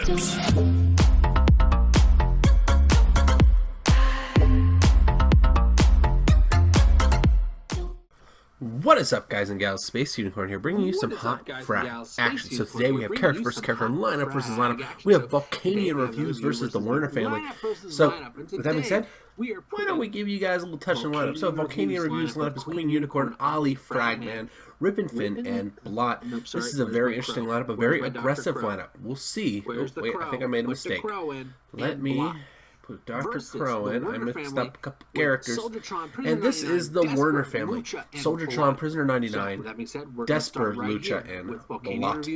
Duels. What is up, guys and gals? Space Unicorn here, bringing you some hot frag action. So today we have character versus character, lineup versus lineup. We have Volcanian reviews versus the Werner family. So, with that being said, why don't we give you guys a little touch on lineup? So, Volcanian reviews lineup is Queen Unicorn, Ollie, Fragman, Rippinfin, and Blot. This is a very interesting lineup, a very aggressive lineup. We'll see. Oh, wait, I think I made a mistake. Let me put Dr. Crow in. I mixed up a couple characters. And this is the Werner family. Soldiertron, Prisoner 99, Desper, Lucha, and Blot.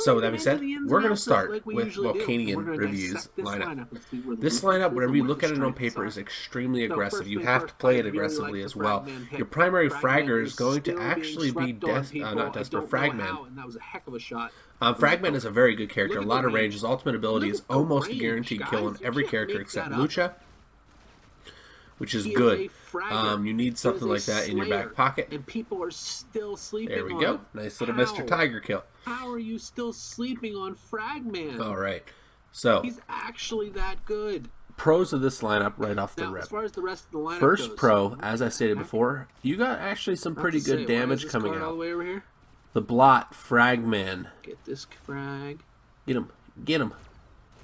So with that being said, we're going to start with Volcanian Reviews lineup. This lineup, whenever you look at it on paper, is extremely aggressive. You have to play it aggressively as well. Your primary fragger is going to actually be Fragman. Fragman is a very good character, a lot of range. His ultimate ability is almost a guaranteed kill on every character except Lucha, which is good. You need something like that in your back pocket. And people are still sleeping. There we go. Nice little Mr. Tiger kill. How are you still sleeping on Fragman? All right. So he's actually that good. Pros of this lineup right off the rip. As far as the rest of the lineup First goes, pro, as I stated before, you got actually some pretty good damage coming out. All the way over here? The Blot, Fragman. Get this frag. Get him. Get him.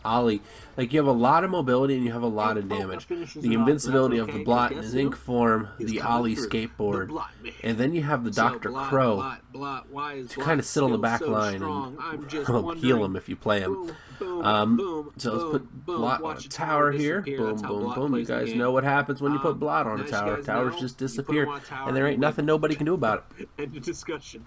Ollie. Like, you have a lot of mobility and you have a lot of damage. The invincibility of the Blot in his ink form, the Ollie skateboard, and then you have the Dr. Crow to kind of sit on the back line and heal him if you play him. So let's put Blot on a tower here. Boom, boom, boom. You guys know what happens when you put Blot on a tower. Towers just disappear, and there ain't nothing nobody can do about it. End of discussion.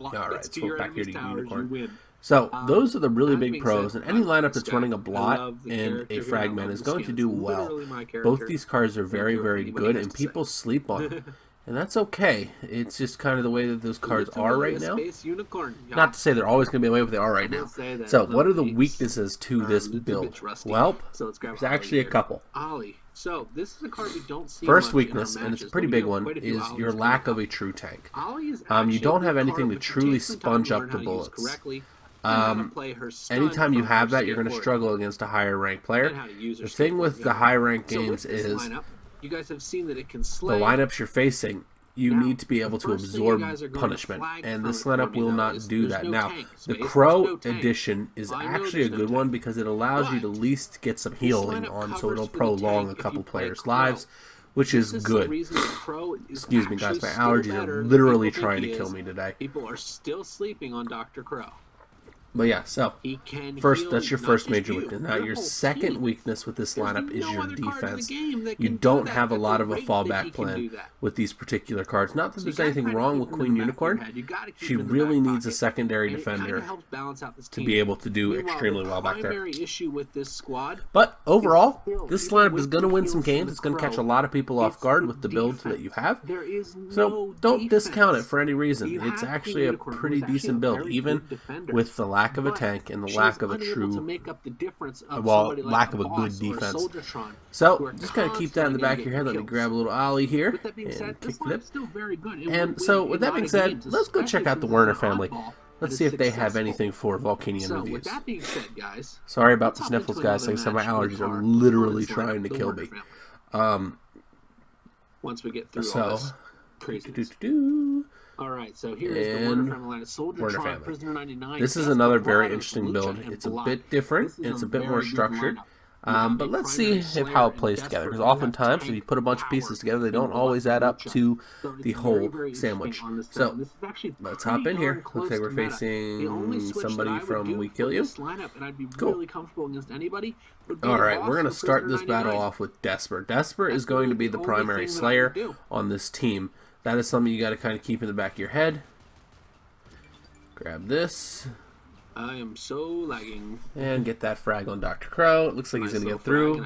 Alright, let's flip back here to Unicorn. So, those are the really big pros, and any lineup that's running a Blot and a Fragman is going to do well. Both these cards are very, very good, and people sleep on them. And that's okay. It's just kind of the way that those cards are right now. Not to say they're always going to be the way they are right now. So, what are the weaknesses to this build? Well, there's actually a couple. So this is a card we don't see. First weakness, and it's a pretty big one, is your lack of a true tank. You don't have anything to truly sponge up the bullets. Anytime you have that, you're going to struggle against a higher ranked player. The thing with the high ranked games is you guys have seen that it can the lineups you're facing, you need to be able to absorb punishment, and this lineup will not do that. Now, the Crow edition is actually a good one because it allows you to at least get some healing on, so it'll prolong a couple players' lives, which is good. Excuse me, guys, my allergies are literally trying to kill me today. People are still sleeping on Dr. Crow. But yeah, so first, that's your first major weakness. Now, your second weekness with this lineup is your defense. You don't have a lot of a fallback plan with these particular cards. Not that there's anything wrong with Queen Unicorn. She really needs a secondary defender to be able to do extremely well back there. But overall, this lineup is going to win some games. It's going to catch a lot of people off guard with the build that you have. So don't discount it for any reason. It's actually a pretty decent build, even with the lack of a tank and the lack of a true, lack of a good defense. So, just kind of keep that in the back of your head. Let me grab a little Ollie here and kick flip. And so, with that being said, let's go check out the Werner family. Let's see if they have anything for Volcanian reviews. Sorry about the sniffles, guys. Like I said, my allergies are literally trying to kill me. Once we get through all this craziness. Alright, so here's the Werner family. Soldiertron, Prisoner 99. This is another very interesting build. It's a bit different, and it's a bit more structured. But let's see how it plays together, because oftentimes, if you put a bunch of pieces together, they don't always add up to the whole sandwich. So, let's hop in here. Looks like we're facing somebody from We Kill You. Cool. Alright, we're going to start this battle off with Desper. Desper is going to be the primary slayer on this team. That is something you got to kind of keep in the back of your head. Grab this. I am so lagging. And get that frag on Dr. Crow. It looks like he's going to get through.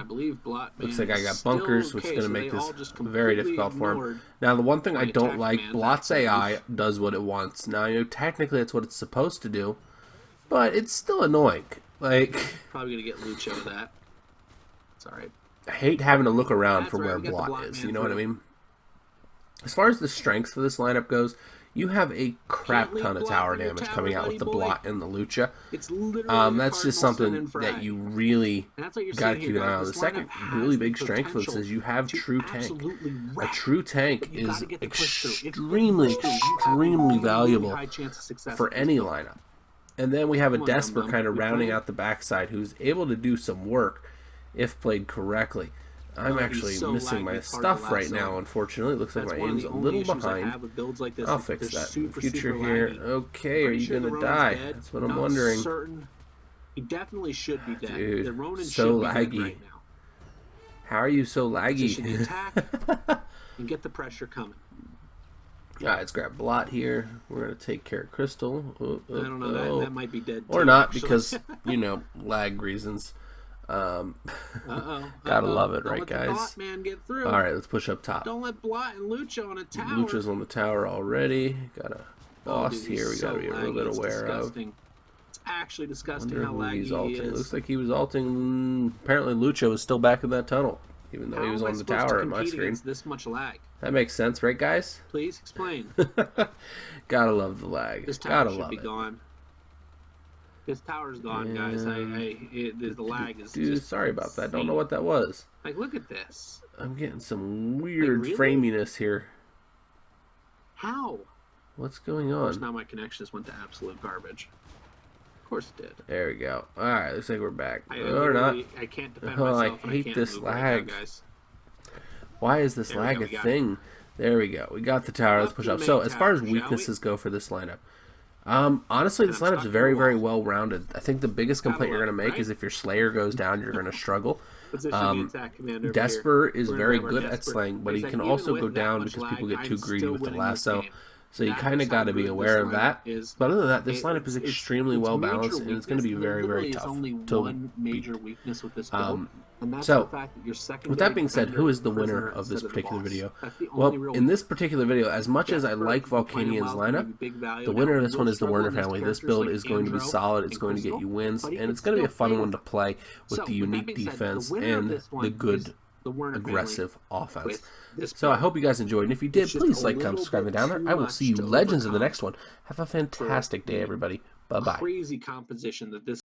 Looks like I got bunkers, which is going to make this very difficult for him. Now, the one thing I don't like, Blot's AI does what it wants. Now, you know, technically it's what it's supposed to do, but it's still annoying. Like, probably going to get Lucha with that. It's alright. I hate having to look around for where Blot is. You know what I mean? As far as the strengths for this lineup goes, you have a crap ton of tower damage coming out with the Blot and the Lucha. That's just something that you really got to keep an eye on. The second really big strength of this is you have True Tank. A True Tank is extremely valuable for any lineup. And then we have a Desper kind of rounding out the backside who's able to do some work if played correctly. I'm actually missing my stuff right now, unfortunately. It looks like my aim's a little behind. I'll fix that in the future here. Okay, are you going to die? That's what I'm wondering. He definitely should be dead. Dude, so laggy. How are you so laggy? And get the pressure coming. Alright, let's grab Blot here. We're going to take care of Crystal. I don't know, that might be dead too, or not, because, you know, lag reasons. Gotta love it, right, guys? Alright, let's push up top. Don't let Blot and Lucha on a tower. Lucha's on the tower already. Got a boss here we gotta be a little bit aware of. It's actually disgusting how laggy he is. It looks like he was ulting. Apparently Lucha was still back in that tunnel, even though he was on the tower on my screen. This much lag? That makes sense, right, guys? Please explain. Gotta love the lag. This tower should be gone. This tower's gone, guys. The lag is. Dude, sorry about that. Don't know what that was. Like, look at this. I'm getting some weird framiness here. How? What's going on? Of course, now my connection just went to absolute garbage. Of course it did. There we go. All right, looks like we're back. Or not. I can't defend myself. I hate this lag. Guys. Why is this lag a thing? There we go. We got the tower. Let's push up. So, as far as weaknesses go for this lineup, honestly, this lineup's very, very well rounded. I think the biggest complaint you're going to make is if your Slayer goes down, you're going to struggle. Desper is very good at slaying, but he can also go down because people get too greedy with the lasso. So you kind of got to be aware of that. But other than that, this lineup is extremely well balanced, and it's going to be very, very tough to beat. So, with that being said, who is the winner of this particular video? Well, in this particular video, as much as I like Volcanian's lineup, the winner of this one is the Werner family. This build is going to be solid, it's going to get you wins, and it's going to be a fun one to play with the unique defense and the good aggressive offense. So I hope you guys enjoyed, and if you did, please like, comment, subscribe, and down there. I will see you legends in the next one. Have a fantastic day, everybody. Bye-bye. Crazy composition that this